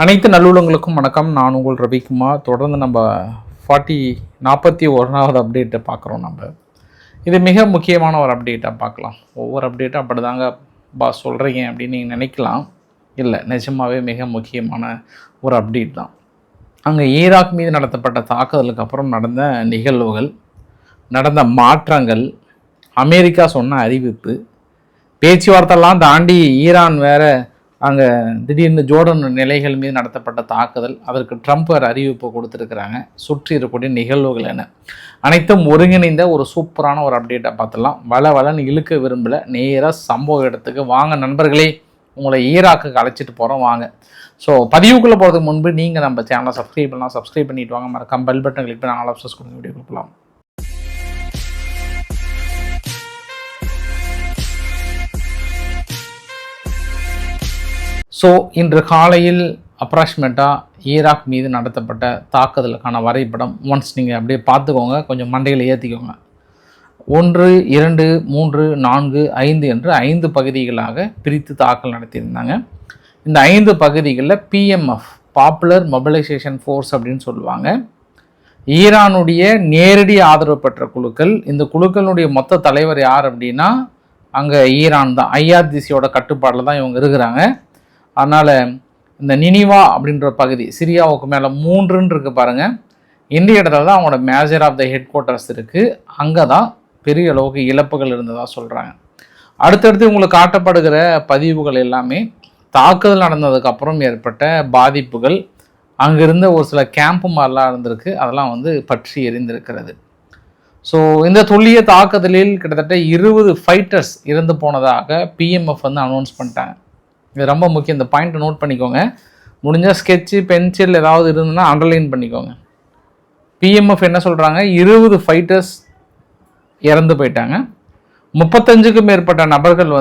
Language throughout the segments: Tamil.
அனைத்து நல்லுள்ளங்களுக்கும் வணக்கம். நான் உங்கள் ரவிக்குமார். தொடர்ந்து நம்ம 41வது அப்டேட்டை பார்க்குறோம். இது மிக முக்கியமான ஒரு அப்டேட்டாக பார்க்கலாம். ஒவ்வொரு அப்டேட்டும் அப்படி தாங்க சொல்கிறீங்க அப்படின்னு நீங்கள் நினைக்கலாம். இல்லை, நிஜமாகவே மிக முக்கியமான ஒரு அப்டேட் தான். அங்கே ஈராக் மீது நடத்தப்பட்ட தாக்குதலுக்கு அப்புறம் நடந்த நிகழ்வுகள், நடந்த மாற்றங்கள், அமெரிக்கா சொன்ன அறிவிப்பு, பேச்சுவார்த்தைலாம் தாண்டி ஈரான் வேறு அங்கே திடீர்னு ஜோர்டன் நிலைகள் மீது நடத்தப்பட்ட தாக்குதல், அதற்கு ட்ரம்ப் அறிவிப்பு கொடுத்துருக்குறாங்க. சுற்றி இருக்கக்கூடிய நிகழ்வுகள் என அனைத்தும் ஒருங்கிணைந்த ஒரு சூப்பரான ஒரு அப்டேட்டை பார்த்துடலாம். வளன்னு இழுக்க விரும்பலை, நேராக சம்பவ இடத்துக்கு வாங்க நண்பர்களே. உங்களை ஈராக்குக்கு அழைச்சிட்டு போகிறோம் வாங்க. ஸோ பதிவுக்குள்ளே போகிறதுக்கு முன்பு நீங்கள் நம்ம சேனலை சப்ஸ்கிரைப் பண்ணிட்டு வாங்க. மறக்காம பெல் பட்டன் கிளிக் பண்ணி ஆல் ஆப்ஷன்ஸ் கொடுங்க. வீடியோ கொடுக்கலாம். ஸோ இன்று காலையில் அப்ராக்சிமேட்டாக ஈராக் மீது நடத்தப்பட்ட தாக்குதலுக்கான வரைபடம் ஒன்ஸ் நீங்கள் அப்படியே பார்த்துக்கோங்க, கொஞ்சம் மண்டையில் ஏற்றிக்கோங்க. 1, 2, 3, 4, 5 என்று 5 பகுதிகளாக பிரித்து தாக்கல் நடத்தியிருந்தாங்க. இந்த 5 பகுதிகளில் PMF பாப்புலர் மொபிலைசேஷன் ஃபோர்ஸ் அப்படின்னு சொல்லுவாங்க. ஈரானுடைய நேரடி ஆதரவு பெற்ற குழுக்கள். இந்த குழுக்களுடைய மொத்த தலைவர் யார் அப்படின்னா அங்கே ஈரான் தான், IRGCயோட கட்டுப்பாடில் தான் இவங்க இருக்கிறாங்க. அதனால் இந்த நினிவா அப்படின்ற பகுதி, சிரியாவுக்கு மேலே 3ன்னு இருக்குது பாருங்கள், இந்த இடத்துல தான் அவங்களோட major of the headquarters இருக்குது. அங்கே தான் பெரிய அளவுக்கு இழப்புகள் இருந்ததாக சொல்கிறாங்க. அடுத்தடுத்து உங்களுக்கு காட்டப்படுகிற பதிவுகள் எல்லாமே தாக்குதல் நடந்ததுக்கப்புறம் ஏற்பட்ட பாதிப்புகள், அங்கிருந்த ஒரு சில கேம்ப்பு மாதிரிலாம் இருந்திருக்கு, அதெல்லாம் பற்றி எரிந்திருக்கிறது. ஸோ இந்த துல்லிய தாக்குதலில் கிட்டத்தட்ட 20 ஃபைட்டர்ஸ் இறந்து போனதாக PMF அனௌன்ஸ் பண்ணிட்டாங்க. இது ரொம்ப முக்கியம், இந்த பாயிண்ட்டை நோட் பண்ணிக்கோங்க. முடிஞ்சால் ஸ்கெட்சு பென்சில் ஏதாவது இருந்ததுன்னா அண்டர்லைன் பண்ணிக்கோங்க. PMF என்ன சொல்கிறாங்க, 20 ஃபைட்டர்ஸ் இறந்து போயிட்டாங்க, 35க்கும் மேற்பட்ட நபர்கள்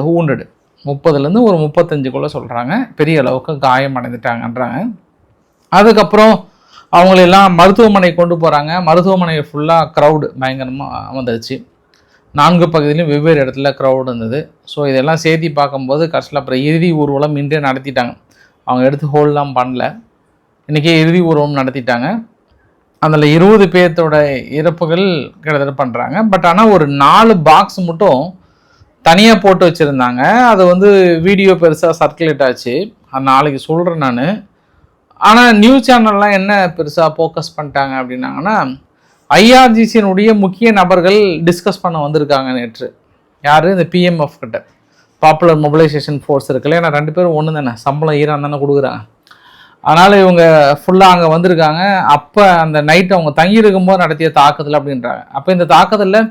ஹூண்டடு, 30லேருந்து ஒரு 35க்குள்ளே சொல்கிறாங்க, பெரிய அளவுக்கு காயம் அடைந்துட்டாங்கன்றாங்க. அதுக்கப்புறம் அவங்களெல்லாம் மருத்துவமனை கொண்டு போகிறாங்க. மருத்துவமனை ஃபுல்லாக க்ரௌடு பயங்கரமாக வந்துடுச்சு. 4 பகுதியிலும் வெவ்வேறு இடத்துல க்ரௌடு இருந்தது. ஸோ இதெல்லாம் சேர்த்தி பார்க்கும்போது கடைசியில் அப்புறம் இறுதி ஊர்வலம் இன்றே நடத்திட்டாங்க. அவங்க எடுத்து ஹோல்டெலாம் பண்ணல, இன்றைக்கி இறுதி ஊர்வலம் நடத்திட்டாங்க. அதில் 20 பேர்த்தோட இறப்புகள் கிட்டத்தட்ட பண்ணுறாங்க. பட் ஆனால் ஒரு 4 பாக்ஸ் மட்டும் தனியாக போட்டு வச்சுருந்தாங்க. அது வீடியோ பெருசாக சர்க்குலேட் ஆச்சு. அது நாளைக்கு சொல்கிறேன் நான். ஆனால் நியூஸ் சேனல்லாம் என்ன பெருசாக ஃபோக்கஸ் பண்ணிட்டாங்க அப்படின்னாங்கன்னா, IRGCயினுடைய முக்கிய நபர்கள் டிஸ்கஸ் பண்ண வந்திருக்காங்க நேற்று. யார்? இந்த PMF கிட்ட, பாப்புலர் மொபிலைசேஷன் ஃபோர்ஸ் இருக்குல்ல. ஏன்னா 2 பேரும் ஒன்று தானே, சம்பளம் ஈரான் தானே கொடுக்குறாங்க. அதனால் இவங்க ஃபுல்லாக அங்கே வந்திருக்காங்க. அப்போ அந்த நைட் அவங்க தங்கியிருக்கும்போது நடத்திய தாக்குதல் அப்படின்றாங்க. அப்போ இந்த தாக்குதலில்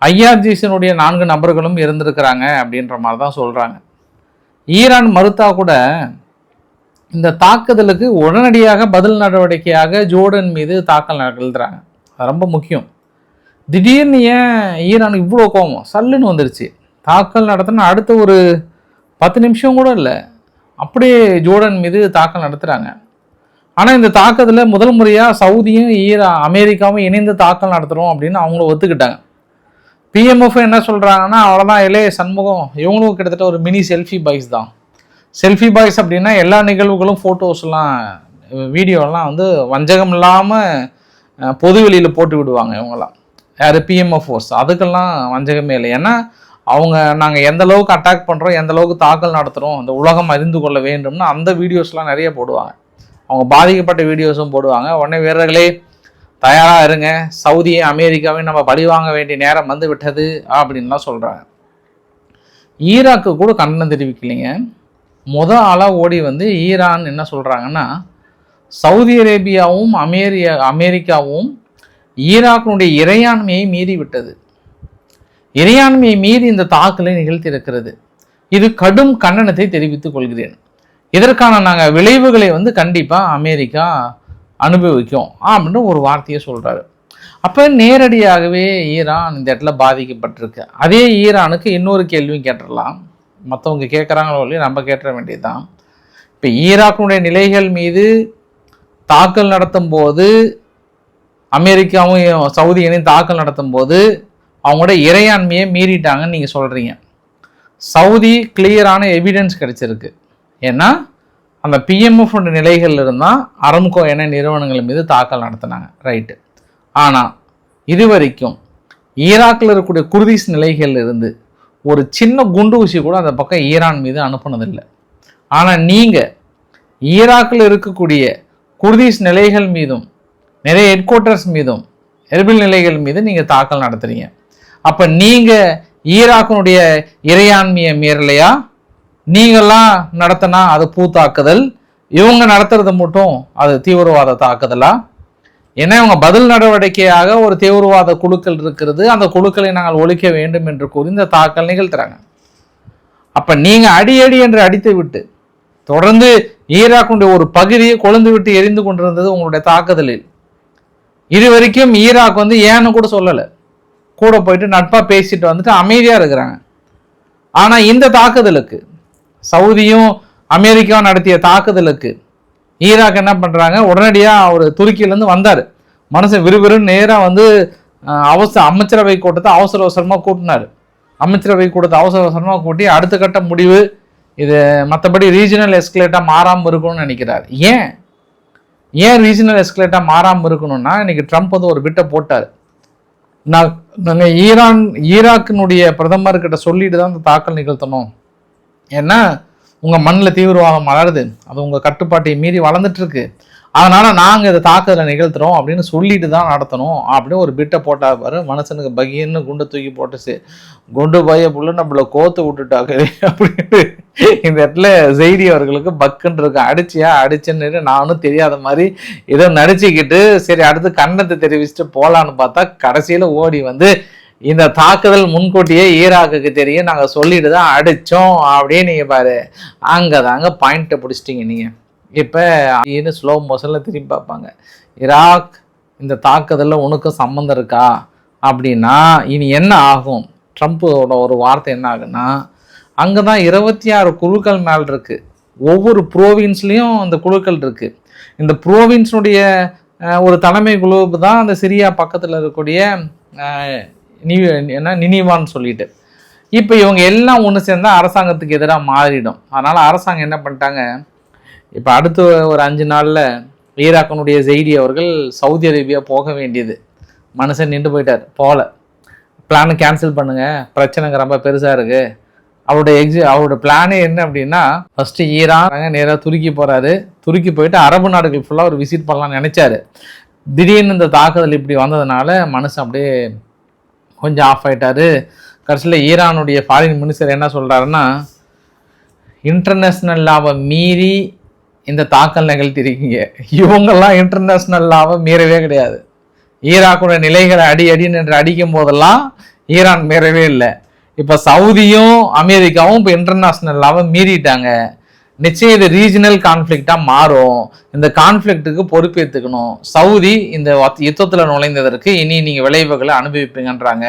IRGCயினுடைய 4 நபர்களும் இருந்திருக்கிறாங்க அப்படின்ற மாதிரி தான் சொல்கிறாங்க. ஈரான் மறுத்தா கூட இந்த தாக்குதலுக்கு உடனடியாக பதில் நடவடிக்கையாக ஜோர்டன் மீது தாக்கல் நிகழ்த்துறாங்க. அது ரொம்ப முக்கியம். திடீர்னு ஏன் ஈரானுக்கு இவ்வளோ கோபம் சல்லுன்னு வந்துருச்சு? தாக்கல் நடத்தினா அடுத்த ஒரு 10 நிமிஷம் கூட இல்லை, அப்படியே ஜோர்டன் மீது தாக்கல் நடத்துகிறாங்க. ஆனால் இந்த தாக்குதலில் முதல் முறையாக சவுதியும் அமெரிக்காவும் இணைந்து தாக்கல் நடத்துகிறோம் அப்படின்னு அவங்களும் ஒத்துக்கிட்டாங்க. PMF என்ன சொல்கிறாங்கன்னா, அவ்வளோதான் இளைய சண்முகம், இவங்களும் கிட்டத்தட்ட ஒரு மினி செல்ஃபி பாய்ஸ் தான். செல்ஃபி பாய்ஸ் அப்படின்னா எல்லா நிகழ்வுகளும் ஃபோட்டோஸ்லாம் வீடியோலாம் வஞ்சகம் இல்லாமல் பொதுவெளியில் போட்டு விடுவாங்க இவங்கெல்லாம். யார்? PMF force. அதுக்கெல்லாம் வஞ்சகமே இல்லை. ஏன்னா நாங்கள் எந்த அளவுக்கு அட்டாக் பண்ணுறோம், எந்த அளவுக்கு தாக்கல் நடத்துகிறோம், அந்த உலகம் அறிந்து கொள்ள வேண்டும்னு அந்த வீடியோஸ்லாம் நிறைய போடுவாங்க. அவங்க பாதிக்கப்பட்ட வீடியோஸும் போடுவாங்க. உடனே வீரர்களே தயாராக இருங்க, சவுதியை அமெரிக்காவையும் நம்ம பழி வாங்க வேண்டிய நேரம் வந்து விட்டது அப்படின்லாம் சொல்கிறாங்க. ஈராக்கு கூட கண்டனம் தெரிவிக்கலைங்க. ஆளாக ஓடி ஈரான் என்ன சொல்கிறாங்கன்னா, சவுதி அரேபியாவும் அமெரிக்காவும் ஈராக்கினுடைய இறையாண்மையை மீறி விட்டது, இறையாண்மையை மீறி இந்த தாக்குதலை நிகழ்த்தியிருக்கிறது. இது கடும் கண்டனத்தை தெரிவித்துக் கொள்கிறேன். இதற்கான நாங்கள் விளைவுகளை கண்டிப்பாக அமெரிக்கா அனுபவிக்கும் அப்படின்னு ஒரு வார்த்தையை சொல்கிறாரு. அப்போ நேரடியாகவே ஈரான் இந்த இடத்துல பாதிக்கப்பட்டிருக்கு. அதே ஈரானுக்கு இன்னொரு கேள்வியும் கேட்டுடலாம். மற்றவங்க கேட்குறாங்களோ இல்லையா, நம்ம கேட்டுற வேண்டியதுதான். இப்போ ஈராக்கினுடைய நிலைகள் மீது தாக்கல் நடத்தும் போது, அமெரிக்காவும் சவுதி இணைந்து தாக்கல் நடத்தும் போது அவங்களோட இறையாண்மையை மீறிட்டாங்கன்னு நீங்கள் சொல்கிறீங்க. சவுதி கிளியரான எவிடன்ஸ் கிடைச்சிருக்கு. ஏன்னா அந்த பிஎம்எஃப் நிலைகள் இருந்தால் அரம்கோ என நிறுவனங்கள் மீது தாக்கல் நடத்தினாங்க. ரைட்டு. ஆனால் இது வரைக்கும் ஈராக்கில் இருக்கக்கூடிய குர்திஸ் நிலைகள் இருந்து ஒரு சின்ன குண்டு ஊசி கூட அந்த பக்கம் ஈரான் மீது அனுப்புனதில்லை. ஆனால் நீங்கள் ஈராக்கில் இருக்கக்கூடிய குர்திஸ் நிலைகள் மீதும் நிறைய ஹெட் குவார்ட்டர்ஸ் மீதும் எர்பில் நிலைகள் மீது நீங்கள் தாக்கல் நடத்துறீங்க. அப்போ நீங்கள் ஈராக்கினுடைய இறையாண்மையை மீறலையா? நீங்கள்லாம் நடத்தினா அது பூத்தாக்குதல், இவங்க நடத்துறது மட்டும் அது தீவிரவாத தாக்குதலா? ஏன்னா இவங்க பதில் நடவடிக்கையாக ஒரு தீவிரவாத குழுக்கள் இருக்கிறது, அந்த குழுக்களை நாங்கள் ஒழிக்க வேண்டும் என்று கூறி இந்த தாக்கல் நிகழ்த்துறாங்க. அப்ப நீங்க அடி அடி என்று அடித்து விட்டு தொடர்ந்து ஈராக்குடைய ஒரு பகுதியை கொழுந்து விட்டு எரிந்து கொண்டிருந்தது உங்களுடைய தாக்குதலில். இது வரைக்கும் ஈராக் ஏன்னு கூட சொல்லலை, கூட போயிட்டு நட்பா பேசிட்டு வந்துட்டு அமைதியா இருக்கிறாங்க. ஆனா இந்த தாக்குதலுக்கு, சவுதியும் அமெரிக்காவும் நடத்திய தாக்குதலுக்கு ஈராக் என்ன பண்ணுறாங்க, உடனடியாக அவர் துருக்கியிலேருந்து வந்தார். மனுஷன் விறுவிறுன்னு நேராக அமைச்சரவை கூட்டத்தை அவசர அவசரமாக கூட்டினார். அமைச்சரவை கூட்டத்தை அவசர அவசரமாக கூட்டி அடுத்த கட்ட முடிவு இது மற்றபடி ரீஜனல் எஸ்கலேட்டாக மாறாமல் இருக்கணும்னு நினைக்கிறார். ஏன் ரீஜனல் எஸ்கலேட்டாக மாறாமல் இருக்கணும்னா, இன்னைக்கு ட்ரம்ப் ஒரு பிட்டை போட்டார். நாங்கள் ஈராக்கினுடைய பிரதமர்கிட்ட சொல்லிட்டு தான் இந்த தாக்கல் நிகழ்த்தணும். ஏன்னா உங்கள் மண்ணில் தீவிரவாதம் வளருது, அது உங்கள் கட்டுப்பாட்டை மீறி வளர்ந்துட்டுருக்கு, அதனால் நாங்கள் இதை தாக்குதலை நிகழ்த்துறோம் அப்படின்னு சொல்லிட்டு தான் நடத்தணும் அப்படின்னு ஒரு பிட்டை போட்டால் பாரு. மனுஷனுக்கு பகின்னு குண்டை தூக்கி போட்டுச்சு, குண்டு பைய புள்ள நம்மளை கோத்து விட்டுட்டாங்க அப்படின்னு இந்த இடத்துல செய்தி அவர்களுக்கு பக்குன்னு இருக்கு. அடிச்சுன்னு நானும் தெரியாத மாதிரி ஏதோ நடிச்சுக்கிட்டு சரி அடுத்து கண்ணத்தை தெரிவிச்சுட்டு போகலான்னு பார்த்தா கடைசியில் ஓடி இந்த தாக்குதல் முன்கூட்டியே ஈராக்குக்கு தெரியும், நாங்கள் சொல்லிட்டு தான் அடித்தோம் அப்படின்னு நீங்கள் பாரு. அங்கே தாங்க பாயிண்ட்டை பிடிச்சிட்டிங்க நீங்கள். இப்போ இன்னும் ஸ்லோ மோஷனில் திரும்பி பார்ப்பாங்க, ஈராக் இந்த தாக்குதலில் உனக்கும் சம்மந்தம் இருக்கா அப்படின்னா இனி என்ன ஆகும்? ட்ரம்ப்போட ஒரு வார்த்தை என்ன ஆகுன்னா, அங்கே தான் 26 குழுக்கள் மேல் இருக்குது, ஒவ்வொரு ப்ரோவின்ஸ்லேயும் இந்த குழுக்கள் இருக்குது. இந்த ப்ரோவின்ஸுடைய ஒரு தலைமை குழு தான் அந்த சிரியா பக்கத்தில் இருக்கக்கூடிய நினிவான்னு சொல்லிட்டு. இப்போ இவங்க எல்லாம் ஒன்று சேர்ந்தால் அரசாங்கத்துக்கு எதிராக மாறிடும். அதனால் அரசாங்கம் என்ன பண்ணிட்டாங்க, இப்போ அடுத்த ஒரு 5 நாளில் ஈராக்கினுடைய ஜெய்டி அவர்கள் சவுதி அரேபியா போக வேண்டியது, மனுஷன் நின்று போயிட்டார், போகல. பிளானை கேன்சல் பண்ணுங்கள், பிரச்சனைங்க ரொம்ப பெருசாக இருக்குது. அவரோட பிளானே என்ன அப்படின்னா, ஃபஸ்ட்டு ஈரான் நேராக துருக்கி போகிறாரு. துருக்கி போயிட்டு அரபு நாடுகள் ஃபுல்லாக ஒரு விசிட் பண்ணலாம்னு நினச்சாரு. திடீர்னு இந்த தாக்குதல் இப்படி வந்ததுனால மனுஷன் அப்படியே கொஞ்சம் ஆஃப் ஆகிட்டாரு. கடைசியில் ஈரானுடைய ஃபாரின் மினிஸ்டர் என்ன சொல்கிறாருன்னா, இன்டர்நேஷ்னல் லாவை மீறி இந்த தாக்கல் நிகழ்த்திருக்கீங்க, இவங்கெல்லாம் இன்டர்நேஷ்னல் லாவை மீறவே கிடையாது. ஈராக்குடைய நிலைகளை அடின்னு என்று அடிக்கும் போதெல்லாம் ஈரான் மீறவே இல்லை. இப்போ சவுதியும் அமெரிக்காவும் இப்போ இன்டர்நேஷ்னல் லாவை மீறிட்டாங்க. நிச்சயம் இது ரீஜனல் கான்ஃப்ளிக்டாக மாறும். இந்த கான்ஃப்ளிக்ட்டுக்கு பொறுப்பேற்றுக்கணும். சவுதி இந்த யுத்தத்தில் நுழைந்ததற்கு இனி நீங்கள் விளைவுகளை அனுபவிப்பீங்கன்றாங்க.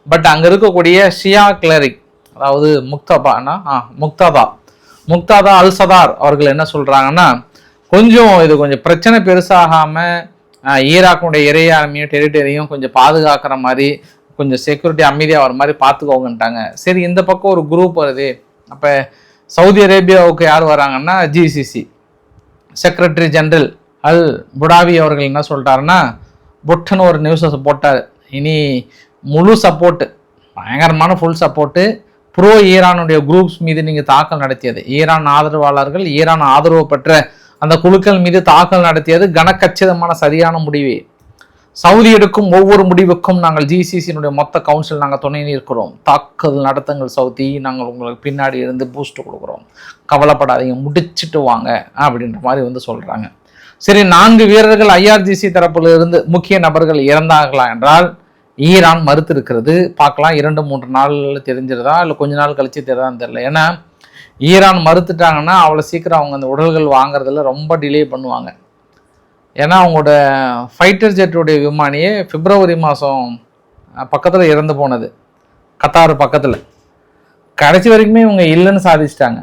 பட் அங்கே இருக்கக்கூடிய ஷியா கிளரிக், அதாவது முக்தாதா அல் சதார் அவர்கள் என்ன சொல்கிறாங்கன்னா, இது கொஞ்சம் பிரச்சனை பெருசாகாமல் ஈராக்குடைய இறையாண்மையும் டெரிட்டரியும் கொஞ்சம் பாதுகாக்கிற மாதிரி, கொஞ்சம் செக்யூரிட்டி அமைதியாக வர மாதிரி பார்த்துக்கோங்கன்ட்டாங்க. சரி, இந்த பக்கம் ஒரு குரூப் வருது. அப்போ சவுதி அரேபியாவுக்கு யார் வராங்கன்னா, ஜிசிசி செக்ரட்டரி ஜெனரல் அல் புடாவி அவர்கள் என்ன சொல்லிட்டாருன்னா, புட்டுன்னு ஒரு நியூஸை போட்டார். இனி முழு சப்போர்ட்டு, பயங்கரமான ஃபுல் சப்போர்ட்டு ப்ரோ ஈரானுடைய குரூப்ஸ் மீது நீங்கள் தாக்கல் நடத்தியது, ஈரான் ஆதரவாளர்கள், ஈரான் ஆதரவு பெற்ற அந்த குழுக்கள் மீது தாக்கல் நடத்தியது கனக்கச்சிதமான சரியான முடிவு. சவுதி எடுக்கும் ஒவ்வொரு முடிவுக்கும் நாங்கள் ஜிசிசியினுடைய மொத்த கவுன்சில் நாங்கள் துணை நிற்கிறோம். தாக்குதல் நடத்துங்கள் சவுதி, நாங்கள் உங்களுக்கு பின்னாடி இருந்து பூஸ்ட் கொடுக்குறோம், கவலைப்படாதீங்க, முடிச்சுட்டு வாங்க அப்படின்ற மாதிரி சொல்கிறாங்க. சரி, 4 வீரர்கள் ஐஆர்ஜிசி தரப்பில் இருந்து முக்கிய நபர்கள் இறந்தார்களா என்றால் ஈரான் மறுத்து இருக்கிறது. பார்க்கலாம், 2-3 நாளில் தெரிஞ்சிருதா இல்லை கொஞ்ச நாள் கழிச்சு தெரியாதான்னு தெரியல. ஏன்னா ஈரான் மறுத்துட்டாங்கன்னா அவ்வளோ சீக்கிரம் அவங்க அந்த உடல்கள் வாங்குறதுல ரொம்ப டிலே பண்ணுவாங்க. ஏன்னா அவங்களோட ஃபைட்டர் ஜெட்டுடைய விமானியே பிப்ரவரி மாதம் பக்கத்தில் இறந்து போனது, கத்தார் பக்கத்தில். கடைசி வரைக்குமே இவங்க இல்லைன்னு சாதிச்சிட்டாங்க.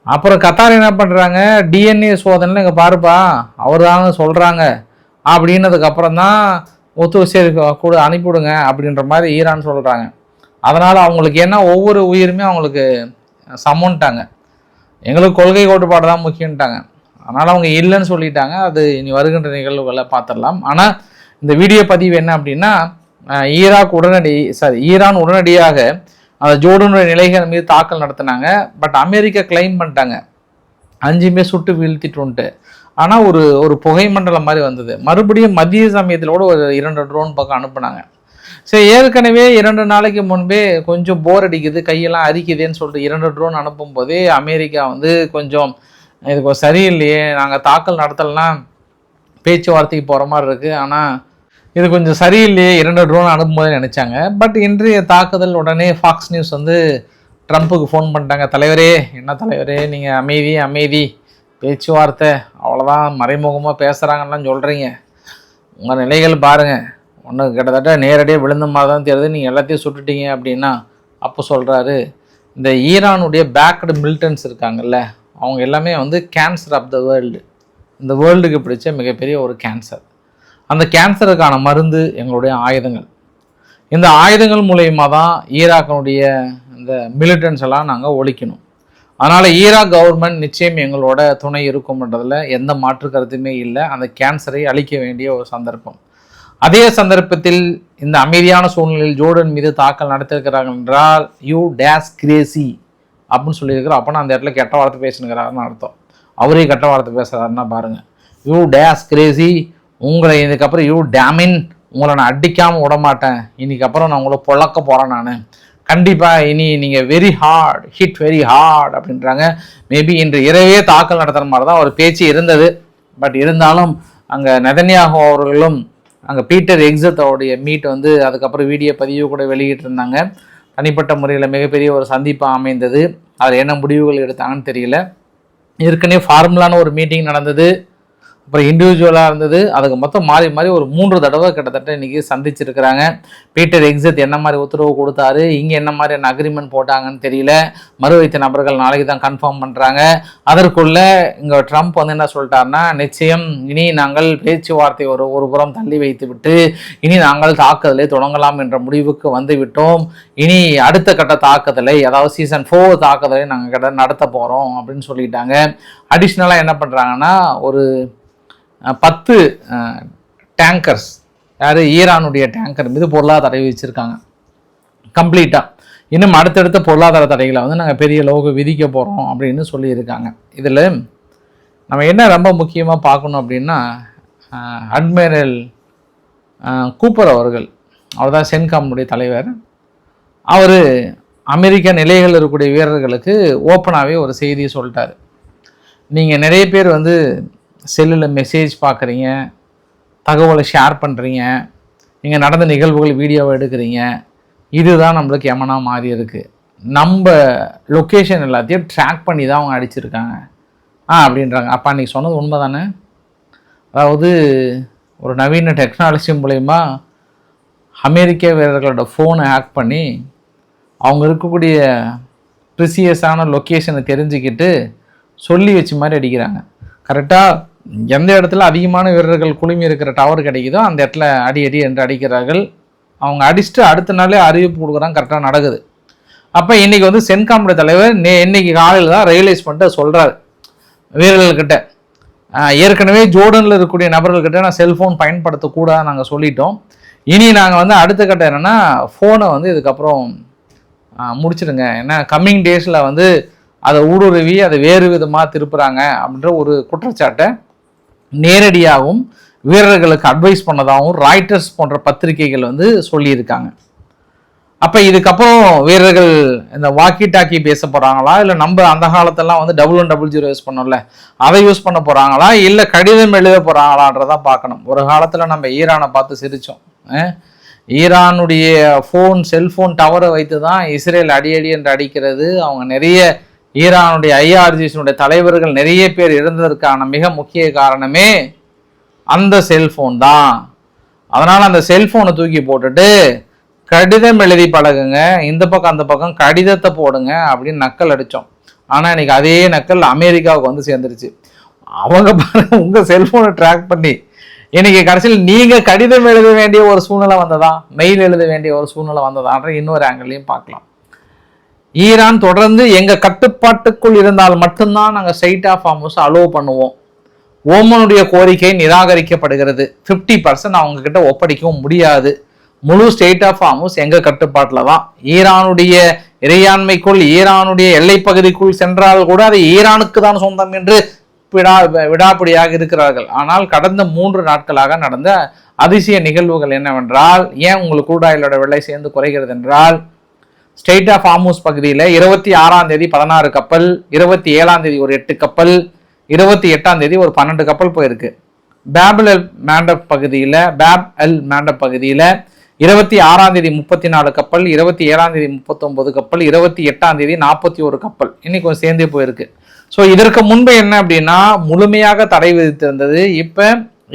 அப்புறம் கத்தார் என்ன பண்ணுறாங்க, டிஎன்ஏ சோதனையில் இங்கே பாருப்பா அவர் தாங்க சொல்கிறாங்க அப்படின்னதுக்கப்புறம் தான் சரி கூட அனுப்பிவிடுங்க அப்படின்ற மாதிரி ஈரான் சொல்கிறாங்க. அதனால் அவங்களுக்கு என்ன ஒவ்வொரு உயிருமே அவங்களுக்கு சமன்ட்டாங்க. எங்களுக்கு கொள்கை கோட்பாடு தான் முக்கியன்ட்டாங்க. அதனால் அவங்க இல்லைன்னு சொல்லிட்டாங்க. அது இனி வருகின்ற நிகழ்வுகளை பார்த்துடலாம். ஆனால் இந்த வீடியோ பதிவு என்ன அப்படின்னா, ஈரான் உடனடியாக அந்த ஜோர்டானுடைய நிலைகள் மீது தாக்கல் நடத்தினாங்க. பட் அமெரிக்கா கிளைம் பண்ணிட்டாங்க 5மே சுட்டு வீழ்த்திட்டுன்ட்டு. ஆனால் ஒரு புகை மண்டலம் மாதிரி வந்தது. மறுபடியும் மதிய சமயத்திலோட ஒரு 2 ட்ரோன் பக்கம் அனுப்புனாங்க. சரி, ஏற்கனவே 2 நாளைக்கு முன்பே கொஞ்சம் போர் அடிக்குது, கையெல்லாம் அரிக்குதுன்னு சொல்லிட்டு 2 ட்ரோன் அனுப்பும் போதே அமெரிக்கா வந்து கொஞ்சம் இதுக்கு சரியில்லையே, நாங்கள் தாக்கல் நடத்தலாம் பேச்சுவார்த்தைக்கு போகிற மாதிரி இருக்குது, ஆனால் இது கொஞ்சம் சரியில்லையே 2 ட்ரோன் அனுப்பும்போதே நினச்சாங்க. பட் இன்றைய தாக்குதல் உடனே ஃபாக்ஸ் நியூஸ் வந்து ட்ரம்ப்புக்கு ஃபோன் பண்ணிட்டாங்க. தலைவரே, என்ன தலைவரே நீங்கள் அமைதி பேச்சுவார்த்தை அவ்வளோதான், மறைமுகமாக பேசுகிறாங்கலாம் சொல்கிறீங்க, உங்கள் நிலைகள் பாருங்கள், ஒன்று கிட்டத்தட்ட நேரடியாக விழுந்த மாதிரி தான் தெரியுது, நீங்கள் எல்லாத்தையும் சுட்டுட்டீங்க அப்படின்னா. அப்போ சொல்கிறாரு, இந்த ஈரானுடைய பேக்டு மிலிட்டன்ஸ் இருக்காங்கல்ல, அவங்க எல்லாமே வந்து கேன்சர் ஆஃப் த வேர்ல்டு, இந்த வேர்ல்டுக்கு பிடிச்ச மிகப்பெரிய ஒரு கேன்சர். அந்த கேன்சருக்கான மருந்து எங்களுடைய ஆயுதங்கள். இந்த ஆயுதங்கள் மூலயமா தான் ஈராக்கினுடைய இந்த மிலிட்டன்ஸ் எல்லாம் நாங்கள் ஒழிக்கணும். அதனால் ஈராக் கவர்மெண்ட் நிச்சயம் எங்களோட துணை இருக்கும்ன்றதில் எந்த மாற்று கருத்துமே இல்லை. அந்த கேன்சரை அழிக்க வேண்டிய ஒரு சந்தர்ப்பம். அதே சந்தர்ப்பத்தில் இந்த அமைதியான சூழ்நிலையில் ஜோர்டன் மீது தாக்கல் நடத்திருக்கிறார்கள் என்றால் யூ டேஸ் கிரேசி அப்படின்னு சொல்லியிருக்கிறோம். அப்போனா அந்த இடத்துல கெட்ட வார்த்தை பேசுனுங்கிறாருன்னு அர்த்தம். அவரே கெட்ட வார்த்தை பேசுகிறாருன்னா பாருங்கள். யூ டேஸ் கிரேசி, உங்களை இதுக்கப்புறம் யூ டேமின், உங்களை நான் அடிக்காமல் விட மாட்டேன், இன்னைக்கப்புறம் நான் உங்களை பொழக்க போகிறேன், நான் கண்டிப்பாக இனி நீங்கள் வெரி ஹார்ட் அப்படின்றாங்க. மேபி இன்று இரவே தாக்கல் நடத்துகிற மாதிரி தான் ஒரு பேச்சு இருந்தது. பட் இருந்தாலும் அங்கே நெதன்யாகு அவர்களும் அங்கே பீட்டர் எக்ஸத்தோடைய மீட் வந்து அதுக்கப்புறம் வீடியோ பதிவு கூட வெளியிட்டிருந்தாங்க. தனிப்பட்ட முறையில் மிகப்பெரிய ஒரு சந்திப்பாக அமைந்தது. அதில் என்ன முடிவுகள் எடுத்தாங்கன்னு தெரியல. ஏற்கனவே ஃபார்முலான ஒரு மீட்டிங் நடந்தது, அப்புறம் இண்டிவிஜுவலாக இருந்தது. அதுக்கு மொத்தம் மாறி ஒரு 3 தடவை கிட்டத்தட்ட இன்றைக்கி சந்திச்சிருக்கிறாங்க. பீட்டர் எக்ஸத் என்ன மாதிரி உத்தரவு கொடுத்தாரு, இங்கே என்ன மாதிரி என்ன அக்ரிமெண்ட் போட்டாங்கன்னு தெரியல. மறு வைத்த நபர்கள் நாளைக்கு தான் கன்ஃபார்ம் பண்ணுறாங்க. அதற்குள்ளே இங்கே ட்ரம்ப் வந்து என்ன சொல்லிட்டாருன்னா, நிச்சயம் இனி நாங்கள் பேச்சுவார்த்தை ஒரு புறம் தள்ளி வைத்து விட்டு இனி நாங்கள் தாக்குதலை தொடங்கலாம் என்ற முடிவுக்கு வந்து விட்டோம். இனி அடுத்த கட்ட தாக்குதலை, அதாவது சீசன் 4 தாக்குதலை நாங்கள் நடத்த போகிறோம் அப்படின்னு சொல்லிட்டாங்க. அடிஷ்னலாக என்ன பண்ணுறாங்கன்னா, ஒரு 10 டேங்கர்ஸ், யார் ஈரானுடைய டேங்கர் மீது பொருளாதார தடை வச்சுருக்காங்க கம்ப்ளீட்டாக. இன்னும் அடுத்தடுத்த பொருளாதார தடைகளை வந்து நாங்கள் பெரிய அளவுக்கு விதிக்க போகிறோம் அப்படின்னு சொல்லியிருக்காங்க. இதில் நம்ம என்ன ரொம்ப முக்கியமாக பார்க்கணும் அப்படின்னா, அட்மிரல் கூப்பர் அவர்கள், அவர் தான் சென்காமுடைய தலைவர், அவர் அமெரிக்க நிலைகள் இருக்கக்கூடிய வீரர்களுக்கு ஓப்பனாகவே ஒரு செய்தியை சொல்லிட்டார். நீங்கள் நிறைய பேர் வந்து செல்லில் மெசேஜ் பார்க்குறீங்க, தகவலை ஷேர் பண்ணுறீங்க, நீங்கள் நடந்த நிகழ்வுகள் வீடியோவை எடுக்கிறீங்க, இதுதான் நம்மளுக்கு எமனா மாறி இருக்குது. நம்ம லொக்கேஷன் எல்லாத்தையும் ட்ராக் பண்ணி தான் அவங்க அடிச்சிருக்காங்க அப்படின்றாங்க. அப்போ அன்றைக்கி சொன்னது உண்மை தானே? அதாவது ஒரு நவீன டெக்னாலஜி மூலயமா அமெரிக்க வீரர்களோட ஃபோனை ஹேக் பண்ணி அவங்க இருக்கக்கூடிய ப்ரிசியஸான லொக்கேஷனை தெரிஞ்சுக்கிட்டு சொல்லி வச்ச மாதிரி அடிக்கிறாங்க. கரெக்டாக எந்த இடத்துல அதிகமான வீரர்கள் குழுமி இருக்கிற டவர் கிடைக்குதோ அந்த இடத்துல அடி என்று அடிக்கிறார்கள். அவங்க அடிச்சுட்டு அடுத்த நாளே அறிவிப்பு கொடுக்குறாங்க. கரெக்டாக நடக்குது. அப்போ இன்றைக்கி வந்து சென்காமுடைய தலைவர் இன்னைக்கு காலையில் தான் ரியலைஸ் பண்ணிட்டு சொல்கிறார் வீரர்கள்கிட்ட, ஏற்கனவே ஜோர்டனில் இருக்கக்கூடிய நபர்கள்கிட்ட நான் செல்ஃபோன் பயன்படுத்தக்கூடாது நாங்கள் சொல்லிட்டோம். இனி நாங்கள் வந்து அடுத்த கட்டம் என்னென்னா, ஃபோனை வந்து இதுக்கப்புறம் முடிச்சிடுங்க, ஏன்னா கம்மிங் டேஸில் வந்து அதை ஊடுருவி அதை வேறு விதமாக திருப்புறாங்க அப்படின்ற ஒரு குற்றச்சாட்டை நேரடியாகவும் வீரர்களுக்கு அட்வைஸ் பண்ணதாகவும் ராய்டர்ஸ் போன்ற பத்திரிகைகள் வந்து சொல்லியிருக்காங்க. அப்போ இதுக்கப்புறம் வீரர்கள் இந்த வாக்கி டாக்கி பேச போகிறாங்களா, இல்லை நம்ம அந்த காலத்தெல்லாம் வந்து 1100 யூஸ் பண்ணோம்ல அதை யூஸ் பண்ண போகிறாங்களா, இல்லை கடிதம் எழுத போகிறாங்களான்றதான் பார்க்கணும். ஒரு காலத்தில் நம்ம ஈரானை பார்த்து சிரித்தோம். ஈரானுடைய செல்ஃபோன் டவரை வைத்து தான் இஸ்ரேல் அடி என்று அடிக்கிறது. அவங்க நிறைய ஈரானுடைய ஐஆர்ஜிசினுடைய தலைவர்கள் நிறைய பேர் இருந்ததற்கான மிக முக்கிய காரணமே அந்த செல்ஃபோன் தான். அதனால் அந்த செல்ஃபோனை தூக்கி போட்டுட்டு கடிதம் எழுதி பழகுங்க, இந்த பக்கம் அந்த பக்கம் கடிதத்தை போடுங்க அப்படின்னு நக்கல் அடித்தோம். ஆனால் இன்னைக்கு அதே நக்கல் அமெரிக்காவுக்கு வந்து சேர்ந்துருச்சு. அவங்க பாருங்க உங்கள் செல்ஃபோனை ட்ராக் பண்ணி இன்னைக்கு கடைசியில் நீங்கள் கடிதம் எழுத வேண்டிய ஒரு சூழ்நிலை வந்ததா, மெயில் எழுத வேண்டிய ஒரு சூழ்நிலை வந்ததான்ற இன்னொரு ஆங்கிளையும் பார்க்கலாம். ஈரான் தொடர்ந்து எங்கள் கட்டுப்பாட்டுக்குள் இருந்தால் மட்டும்தான் நாங்கள் ஸ்ட்ரெய்ட் ஆஃப் ஹார்முஸ் அலோவ் பண்ணுவோம். ஓமனுடைய கோரிக்கை நிராகரிக்கப்படுகிறது. 50% அவங்க கிட்ட ஒப்படைக்கவும் முடியாது. முழு ஸ்ட்ரெய்ட் ஆஃப் ஹார்முஸ் எங்கள் கட்டுப்பாட்டில் தான். ஈரானுடைய இறையாண்மைக்குள், ஈரானுடைய எல்லை பகுதிக்குள் சென்றால் கூட அது ஈரானுக்கு தான் சொந்தம் என்று விடாப்பிடியாக இருக்கிறார்கள். ஆனால் கடந்த 3 நாட்களாக நடந்த அதிசய நிகழ்வுகள் என்னவென்றால், ஏன் உங்களுக்கு crude oil விலை சேர்ந்து குறைகிறது என்றால், ஸ்ட்ரெய்ட் ஆஃப் ஹார்முஸ் பகுதியில் 26ஆம் தேதி 16 கப்பல், 27ஆம் தேதி ஒரு 8 கப்பல், 28ஆம் தேதி ஒரு 12 கப்பல் போயிருக்கு. பாப் அல் மேண்டப் பகுதியில் 26ஆம் தேதி 34 கப்பல், 27ஆம் தேதி 39 கப்பல், 28ஆம் தேதி 41 கப்பல் இன்னைக்கு கொஞ்சம் சேர்ந்தே போயிருக்கு. ஸோ இதற்கு முன்பு என்ன அப்படின்னா முழுமையாக தடை விதித்திருந்தது. இப்போ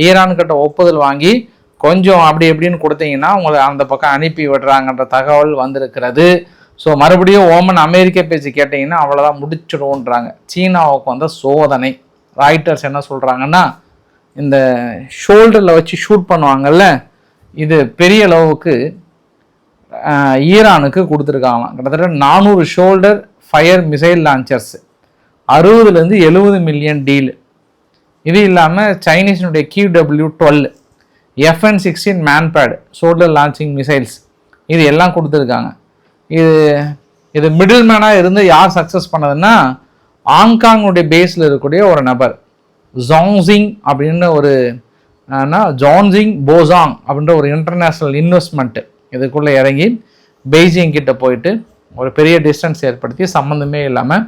ஈரான் கிட்ட ஒப்புதல் வாங்கி கொஞ்சம் அப்படி எப்படின்னு கொடுத்தீங்கன்னா உங்களை அந்த பக்கம் அனுப்பி விடுறாங்கன்ற தகவல் வந்திருக்கிறது. ஸோ மறுபடியும் ஓமன் அமெரிக்க பேச்சு கேட்டிங்கன்னா அவ்வளோதான் முடிச்சிடுவோன்றாங்க. சீனாவுக்கு வந்த சோதனை. ராய்ட்டர்ஸ் என்ன சொல்கிறாங்கன்னா, இந்த ஷோல்டரில் வச்சு ஷூட் பண்ணுவாங்கல்ல, இது பெரிய அளவுக்கு ஈரானுக்கு கொடுத்துருக்காங்களாம். கிட்டத்தட்ட 400 shoulder fire missile launchers, 60 to 70 million deal. இது இல்லாமல் சைனீஸினுடைய QW-12 FN-16 MANPAD shoulder launching missiles இது எல்லாம் கொடுத்துருக்காங்க. இது மிடில் மேனாக இருந்து யார் சக்ஸஸ் பண்ணதுன்னா, ஹாங்காங்குடைய பேஸில் இருக்கக்கூடிய ஒரு நபர் ஜாங்ஸிங் அப்படின்னு ஒரு ஜான்சிங் போசாங் அப்படின்ற ஒரு இன்டர்நேஷ்னல் இன்வெஸ்ட்மெண்ட்டு இதுக்குள்ளே இறங்கி பெய்ஜிங் கிட்ட போயிட்டு ஒரு பெரிய டிஸ்டன்ஸ் ஏற்படுத்தி சம்மந்தமே இல்லாமல்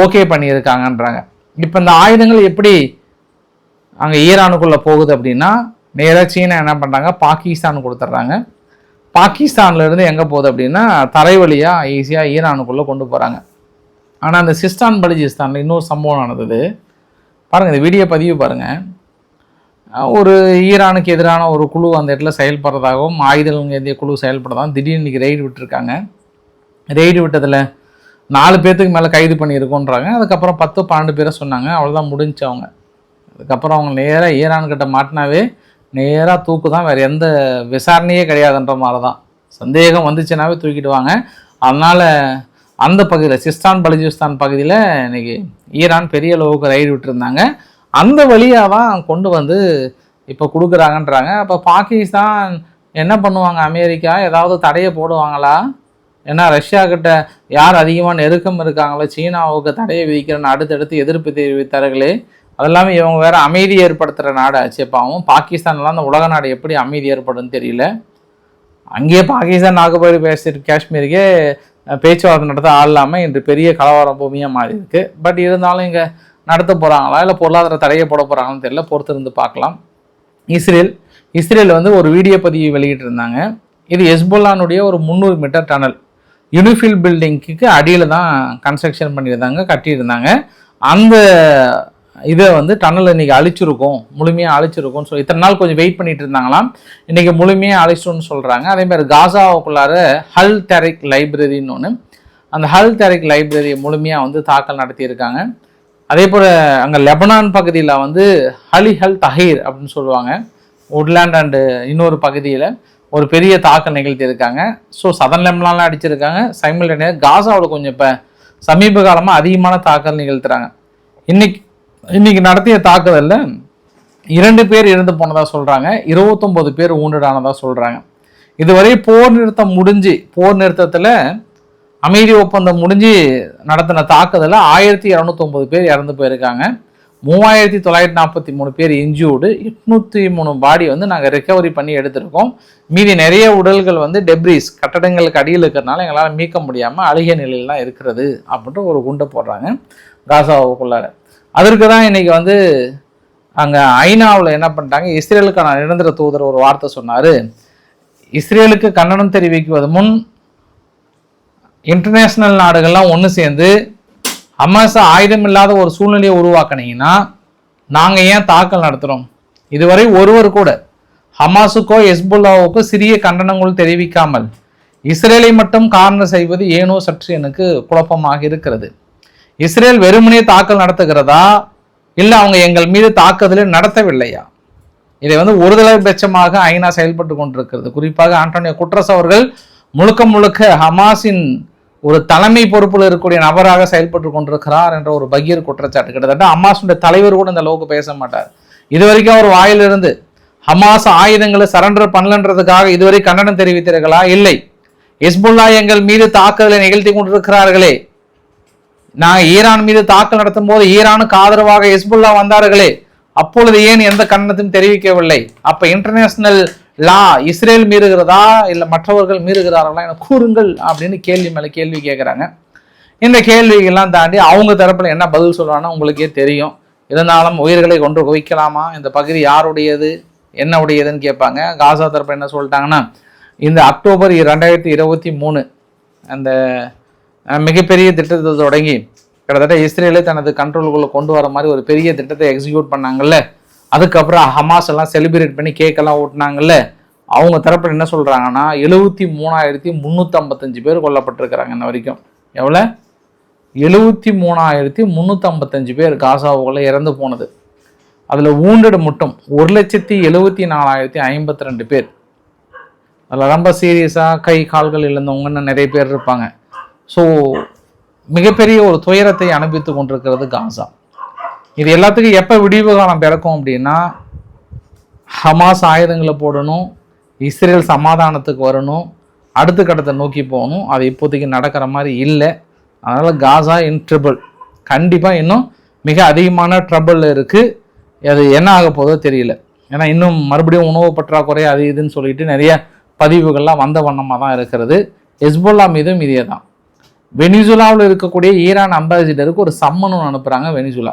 ஓகே பண்ணியிருக்காங்கன்றாங்க. இப்போ இந்த ஆயுதங்கள் எப்படி அங்கே ஈரானுக்குள்ளே போகுது அப்படின்னா, நேராக சீனா என்ன பண்ணுறாங்க, பாகிஸ்தான் கொடுத்துட்றாங்க. பாகிஸ்தான்லேருந்து எங்கே போகுது அப்படின்னா தரை வழியாக ஈஸியாக ஈரானுக்குள்ளே கொண்டு போகிறாங்க. ஆனால் அந்த சிஸ்தான் பலுச்சிஸ்தானில் இன்னொரு சம்பவம் நடந்தது பாருங்கள். இந்த வீடியோ பதிவு பாருங்கள். ஒரு ஈரானுக்கு எதிரான ஒரு குழு அந்த இடத்துல செயல்படுறதாகவும் ஆயுதங்கள் ஏந்திய குழு செயல்படுறதாகவும் திடீர்னு இன்றைக்கி ரெய்டு விட்டுருக்காங்க. ரெய்டு விட்டதில் 4 பேர்த்துக்கு மேலே கைது பண்ணியிருக்கோன்றாங்க. அதுக்கப்புறம் 10-12 பேரை சொன்னாங்க. அவ்வளோதான் முடிஞ்சு அவங்க. அதுக்கப்புறம் அவங்க நேராக ஈரான்கிட்ட மாட்டினாவே நேராக தூக்கு தான், வேறு எந்த விசாரணையே கிடையாதுன்ற மாதிரி தான். சந்தேகம் வந்துச்சுனாவே தூக்கிடுவாங்க. அதனால் அந்த பகுதியில் சிஸ்தான் பலுச்சிஸ்தான் பகுதியில் இன்றைக்கி ஈரான் பெரிய அளவுக்கு ரைடு விட்டுருந்தாங்க. அந்த வழியாக தான் கொண்டு வந்து இப்போ கொடுக்குறாங்கன்றாங்க. அப்போ பாகிஸ்தான் என்ன பண்ணுவாங்க, அமெரிக்கா ஏதாவது தடையை போடுவாங்களா? ஏன்னா ரஷ்யா கிட்ட யார் அதிகமாக நெருக்கம் இருக்காங்களோ, சீனாவுக்கு தடையை விதிக்கிறன்னு அடுத்தடுத்து எதிர்ப்பு தெரிவித்தார்களே. அதெல்லாமே இவங்க வேறு அமைதி ஏற்படுத்துகிற நாடு ஆச்சு. அப்பாவும் பாகிஸ்தான்லாம் அந்த உலக நாடு எப்படி அமைதி ஏற்படுன்னு தெரியல. அங்கேயே பாகிஸ்தான் நாகுபடி காஷ்மீருக்கே பேச்சுவார்த்தை நடத்த ஆள் இல்லாமல் இன்று பெரிய கலவரம் பூமியாக மாறி இருக்கு. பட் இருந்தாலும் இங்கே நடத்த போகிறாங்களா இல்லை பொருளாதார தடையை போட போகிறாங்கன்னு தெரியல, பொறுத்திருந்து பார்க்கலாம். இஸ்ரேல் வந்து ஒரு வீடியோ பதிவு வெளியிட்டிருந்தாங்க. இது ஹெஸ்புல்லானுடைய ஒரு 300 மீட்டர் டனல் யூனிஃபில் பில்டிங்க்கு அடியில் தான் கன்ஸ்ட்ரக்ஷன் பண்ணியிருந்தாங்க, கட்டியிருந்தாங்க. அந்த இதை வந்து டனல் இன்றைக்கி அழிச்சிருக்கோம், முழுமையாக அழிச்சிருக்கோம். ஸோ இத்தனை நாள் கொஞ்சம் வெயிட் பண்ணிட்டு இருந்தாங்களாம், இன்றைக்கி முழுமையாக அழிச்சிட்டோன்னு சொல்கிறாங்க. அதேமாதிரி காசாவுக்குள்ளார ஹல் டெரிக் லைப்ரரின்னு ஒன்று, அந்த ஹல் டெரிக் லைப்ரரியை முழுமையாக வந்து தாக்கல் நடத்தியிருக்காங்க. அதே போல் அங்கே லெபனான் பகுதியில் வந்து ஹல் தஹீர் அப்படின்னு சொல்லுவாங்க, உட்லேண்ட் அண்டு இன்னொரு பகுதியில் ஒரு பெரிய தாக்கல் நிகழ்த்தியிருக்காங்க. ஸோ சதன் லெபனான்லாம் அடிச்சிருக்காங்க. சைமல்டேனியாக காசாவில் கொஞ்சம் இப்போ சமீப காலமாக அதிகமான தாக்கல் நிகழ்த்துறாங்க. இன்னைக்கு நடத்திய தாக்குதலில் 2 பேர் இறந்து போனதாக சொல்கிறாங்க, 29 பேர் ஊண்டடானதாக சொல்கிறாங்க. இதுவரை போர் நிறுத்தத்தில் அமைதி ஒப்பந்தம் முடிஞ்சு நடத்தின தாக்குதலில் 1209 பேர் இறந்து போயிருக்காங்க. 3943 பேர் இன்ஜூர்டு, 803 பாடி வந்து நாங்கள் ரெக்கவரி பண்ணி எடுத்திருக்கோம். மீதி நிறைய உடல்கள் வந்து டெப்ரிஸ் கட்டடங்களுக்கு அடியில் இருக்கிறதுனால எங்களால் மீட்க முடியாமல் அழுகிய நிலையிலாம் இருக்கிறது அப்படின்ட்டு ஒரு குண்டை போடுறாங்க காசாவுக்குள்ளார. அதற்கு தான் இன்றைக்கி வந்து அங்கே ஐநாவில் என்ன பண்ணிட்டாங்க, இஸ்ரேலுக்கான நிரந்தர தூதர் ஒரு வார்த்தை சொன்னார். இஸ்ரேலுக்கு கண்டனம் தெரிவிக்குவது முன் இன்டர்நேஷ்னல் நாடுகள்லாம் ஒன்று சேர்ந்து ஹமாஸ் ஆயுதம் இல்லாத ஒரு சூழ்நிலையை உருவாக்கினீங்கன்னா நாங்கள் ஏன் தாக்கல் நடத்துகிறோம்? இதுவரை ஒருவர் கூட ஹமாஸுக்கோ ஹெஸ்புல்லாவுக்கோ சிறிய கண்டனங்கள் தெரிவிக்காமல் இஸ்ரேலை மட்டும் காரணம் செய்வது ஏனோ சற்று எனக்கு குழப்பமாக இருக்கிறது. இஸ்ரேல் வெறுமனே தாக்கல் நடத்துகிறதா இல்லை அவங்க எங்கள் மீது தாக்குதலை நடத்தவில்லையா? இதை வந்து ஒருதலை பட்சமாக ஐநா செயல்பட்டு கொண்டிருக்கிறது. குறிப்பாக ஆண்டோனியோ குட்ரஸ் அவர்கள் முழுக்க ஹமாஸின் ஒரு தலைமை பொறுப்பில் இருக்கக்கூடிய நபராக செயல்பட்டு கொண்டிருக்கிறார் என்ற ஒரு பகீர் குற்றச்சாட்டு. கிட்டத்தட்ட ஹமாஸுடைய தலைவர் கூட இந்த அளவுக்கு பேச மாட்டார். இதுவரைக்கும் அவர் வாயிலிருந்து ஹமாஸ் ஆயுதங்களை சரண்டர் பண்ணலன்றதுக்காக இதுவரை கண்டனம் தெரிவித்தீர்களா? இல்லை. ஹிஸ்புல்லா எங்கள் மீது தாக்குதலை நிகழ்த்தி கொண்டிருக்கிறார்களே, நாங்கள் ஈரான் மீது தாக்கல் நடத்தும் போது ஈரானுக்கு ஆதரவாக ஹிஸ்புல்லா வந்தார்களே, அப்பொழுது ஏன் எந்த கண்டனத்தையும் தெரிவிக்கவில்லை? அப்ப இன்டர்நேஷனல் லா இஸ்ரேல் மீறுகிறதா இல்லை மற்றவர்கள் மீறுகிறார்களா என கூறுங்கள் அப்படின்னு கேள்வி மேலே கேள்வி கேட்குறாங்க. இந்த கேள்விகள்லாம் தாண்டி அவங்க தரப்பில் என்ன பதில் சொல்கிறாங்கன்னா உங்களுக்கே தெரியும். இருந்தாலும் உயிர்களை கொண்டு குவிக்கலாமா, இந்த பகுதி யாருடையது என்ன உடையதுன்னு கேட்பாங்க. காசா தரப்பு என்ன சொல்லிட்டாங்கன்னா, இந்த அக்டோபர் 2023 அந்த மிகப்பெரிய திட்டத்தை தொடங்கி கிட்டத்தட்ட இஸ்ரேலே தனது கண்ட்ரோலுக்குள்ளே கொண்டு வர மாதிரி ஒரு பெரிய திட்டத்தை எக்ஸிக்யூட் பண்ணாங்கல்ல, அதுக்கப்புறம் ஹமாஸ் எல்லாம் செலிப்ரேட் பண்ணி கேக்கெல்லாம் ஓட்டினாங்கல்ல, அவங்க தரப்பில் என்ன சொல்கிறாங்கன்னா 73,355 பேர் கொல்லப்பட்டிருக்கிறாங்க இன்ன வரைக்கும். எவ்வளோ? 73,355 பேர் காசாவுக்குள்ளே இறந்து போனது. அதில் wounded மட்டும் 1,74,052 பேர். அதில் ரொம்ப சீரியஸாக கை கால்கள் இழந்தவங்கன்னு நிறைய பேர் இருப்பாங்க. ஸோ மிகப்பெரிய ஒரு துயரத்தை அனுபவித்து கொண்டிருக்கிறது காசா. இது எல்லாத்துக்கும் எப்போ விடிவு காலம் பிறக்கும் அப்படின்னா, ஹமாஸ் ஆயுதங்களை போடணும், இஸ்ரேல் சமாதானத்துக்கு வரணும், அடுத்த கட்டத்தை நோக்கி போகணும். அது இப்போதைக்கு நடக்கிற மாதிரி இல்லை. அதனால் காசா இன் ட்ரபிள், கண்டிப்பாக இன்னும் மிக அதிகமான ட்ரபிளில் இருக்குது. அது என்ன ஆக போதோ தெரியல. ஏன்னா இன்னும் மறுபடியும் உணவு பற்றாக்குறை அது இதுன்னு சொல்லிட்டு நிறைய பதிவுகள்லாம் வந்த வண்ணமாக தான் இருக்கிறது. ஹெஸ்புல்லா மீதும் இதே தான். வெனிசுலாவில் இருக்கக்கூடிய ஈரான் அம்பாசிடருக்கு ஒரு சம்மன் அனுப்புகிறாங்க வெனிசுலா.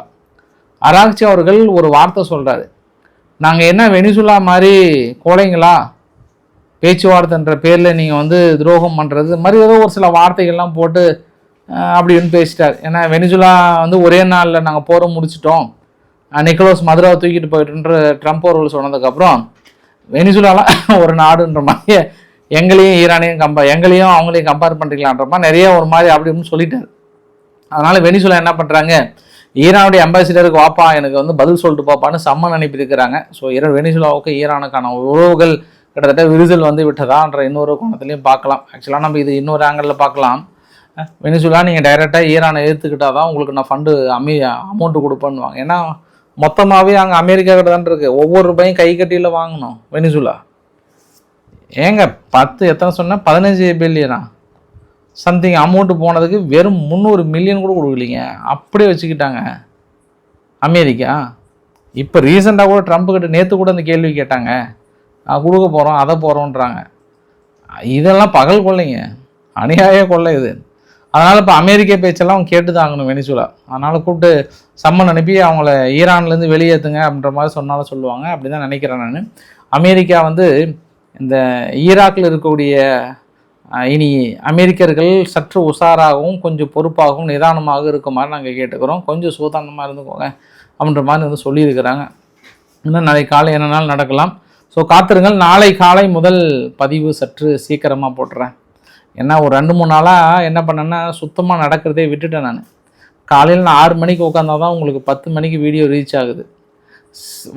அராக்சி அவர்கள் ஒரு வார்த்தை சொல்கிறாரு, நாங்கள் என்ன வெனிசுலா மாதிரி கோழைங்களா, பேச்சுவார்த்தைன்ற பேரில் நீங்கள் துரோகம் பண்ணுறது மாதிரி ஏதோ ஒரு சில வார்த்தைகள்லாம் போட்டு அப்படின்னு பேசிட்டார். ஏன்னா வெனிசுலா ஒரே நாளில் நாங்கள் போரை முடிச்சிட்டோம், நிக்கோலஸ் மதுராவை தூக்கிட்டு போயிட்டுன்ற ட்ரம்ப் அவர்கள் சொன்னதுக்கப்புறம் வெனிசுலாலாம் ஒரு நாடுன்ற மாதிரி எங்களையும் அவங்களையும் கம்பேர் பண்ணுறீங்களான்ற மாதிரி நிறைய ஒரு மாதிரி அப்படி இப்படின்னு சொல்லிட்டார். அதனால் வெனிசுலா என்ன பண்ணுறாங்க, ஈரானுடைய அம்பாசிடருக்கு வாப்பா எனக்கு பதில் சொல்லிட்டு பாப்பான்னு சம்மன் அனுப்பியிருக்கிறாங்க. ஸோ வெனிசுலாவுக்கு ஈரானுக்கான உறவுகள் கிட்டத்தட்ட விரிசல் விட்டதான்ற இன்னொரு கோணத்துலையும் பார்க்கலாம். ஆக்சுவலாக நம்ம இது இன்னொரு ஆங்கிளில் பார்க்கலாம். வெனிசுலா நீங்கள் டைரெக்டாக ஈரானை எதிர்த்துக்கிட்டால் தான் உங்களுக்கு நான் ஃபண்டு அமௌண்ட்டு கொடுப்பேன்னுவாங்க. ஏன்னா மொத்தமாகவே அங்கே அமெரிக்கா கிட்ட தான் இருக்குது. ஒவ்வொரு ரூபாயும் கை கட்டியில் வாங்கணும் வெனிசுலா. ஏங்க 10 எத்தனை சொன்னால் 15 பில்லியனா சம்திங் அமௌண்ட்டு போனதுக்கு வெறும் 300 மில்லியன் கூட கொடுக்கலிங்க. அப்படியே வச்சுக்கிட்டாங்க அமெரிக்கா. இப்போ ரீசெண்டாக கூட ட்ரம்ப் கிட்ட நேற்று கூட அந்த கேள்வி கேட்டாங்க, கொடுக்க போகிறோம் அதை போகிறோன்றாங்க. இதெல்லாம் பகல் கொள்ளைங்க, அநியாய கொள்ளை இது. அதனால் இப்போ அமெரிக்க பேச்செல்லாம் அவங்க கேட்டு தான் ஆகணும் வெனிசுலா. அதனால் கூப்பிட்டு சம்மன் அனுப்பி அவங்கள ஈரான்லேருந்து வெளியேற்றுங்க அப்படின்ற மாதிரி சொன்னாலும் சொல்லுவாங்க. அப்படி தான் நினைக்கிறேன் நான். அமெரிக்கா இந்த ஈராக்கில் இருக்கக்கூடிய இனி அமெரிக்கர்கள் சற்று உஷாராகவும் கொஞ்சம் பொறுப்பாகவும் நிதானமாக இருக்க மாதிரி நாங்கள் கேட்டுக்கிறோம். கொஞ்சம் சூதானமாக இருந்துக்கோங்க அப்படின்ற மாதிரி சொல்லியிருக்கிறாங்க. இன்னும் நாளை காலை என்னன்னாலும் நடக்கலாம். ஸோ காத்திருங்கள். நாளை காலை முதல் பதிவு சற்று சீக்கிரமாக போட்டுறேன். ஏன்னா ஒரு 2-3 நாளாக என்ன பண்ணேன்னா சுத்தமாக நடக்கிறதே விட்டுட்டேன் நான். காலையில் நான் 6 மணிக்கு உட்காந்தா தான் உங்களுக்கு 10 மணிக்கு வீடியோ ரீச் ஆகுது.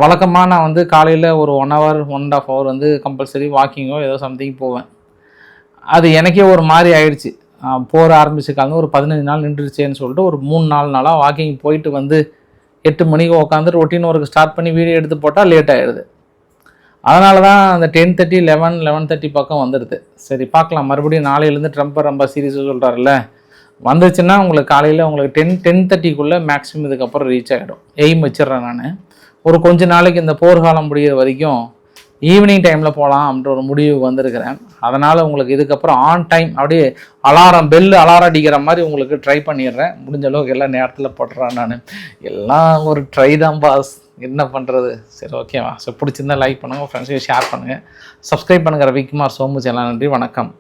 வழக்கமாக நான் காலையில் ஒரு 1 hour 1.5 hour கம்பல்சரி வாக்கிங்கோ ஏதோ சம்திங் போவேன். அது எனக்கே ஒரு மாதிரி ஆயிடுச்சு. போகிற ஆரம்பிச்சு காலந்து ஒரு 15 நாள் நின்றுச்சேன்னு சொல்லிட்டு ஒரு 3-4 நாளாக வாக்கிங் போயிட்டு 8 மணிக்கு உட்காந்து ரொட்டீன் ஒர்க்கு ஸ்டார்ட் பண்ணி வீடியோ எடுத்து போட்டால் லேட் ஆகிடுது. அதனால தான் அந்த 10:30 11:30 பக்கம் வந்துடுது. சரி பார்க்கலாம். மறுபடியும் நாளையிலேருந்து ட்ரம்ப் ரொம்ப சீரியஸாக சொல்கிறாருல்ல, வந்துச்சுன்னா உங்களுக்கு காலையில் உங்களுக்கு 10:30க்குள்ளே மேக்ஸிமம் இதுக்கப்புறம் ரீச் ஆகிடும். எய்ம் வச்சிட்றேன் நான். ஒரு கொஞ்ச நாளைக்கு இந்த போர்க்காலம் முடிகிற வரைக்கும் ஈவினிங் டைமில் போகலாம் அப்படின்ற ஒரு முடிவுக்கு வந்திருக்கிறேன். அதனால் உங்களுக்கு இதுக்கப்புறம் ஆன் டைம் அப்படியே அலாரம் அடிக்கிற மாதிரி உங்களுக்கு ட்ரை பண்ணிடுறேன். முடிஞ்ச அளவுக்கு எல்லா நேரத்தில் போட்டுறேன் நான். எல்லாம் ஒரு ட்ரை தான் பாஸ், என்ன பண்ணுறது. சரி ஓகேவா. ஸோ பிடிச்சிருந்தா லைக் பண்ணுங்கள், ஃப்ரெண்ட்ஸுக்கு ஷேர் பண்ணுங்கள், சப்ஸ்கிரைப் பண்ணுங்கள். ரவிக்குமார் சோமு சேனல். நன்றி, வணக்கம்.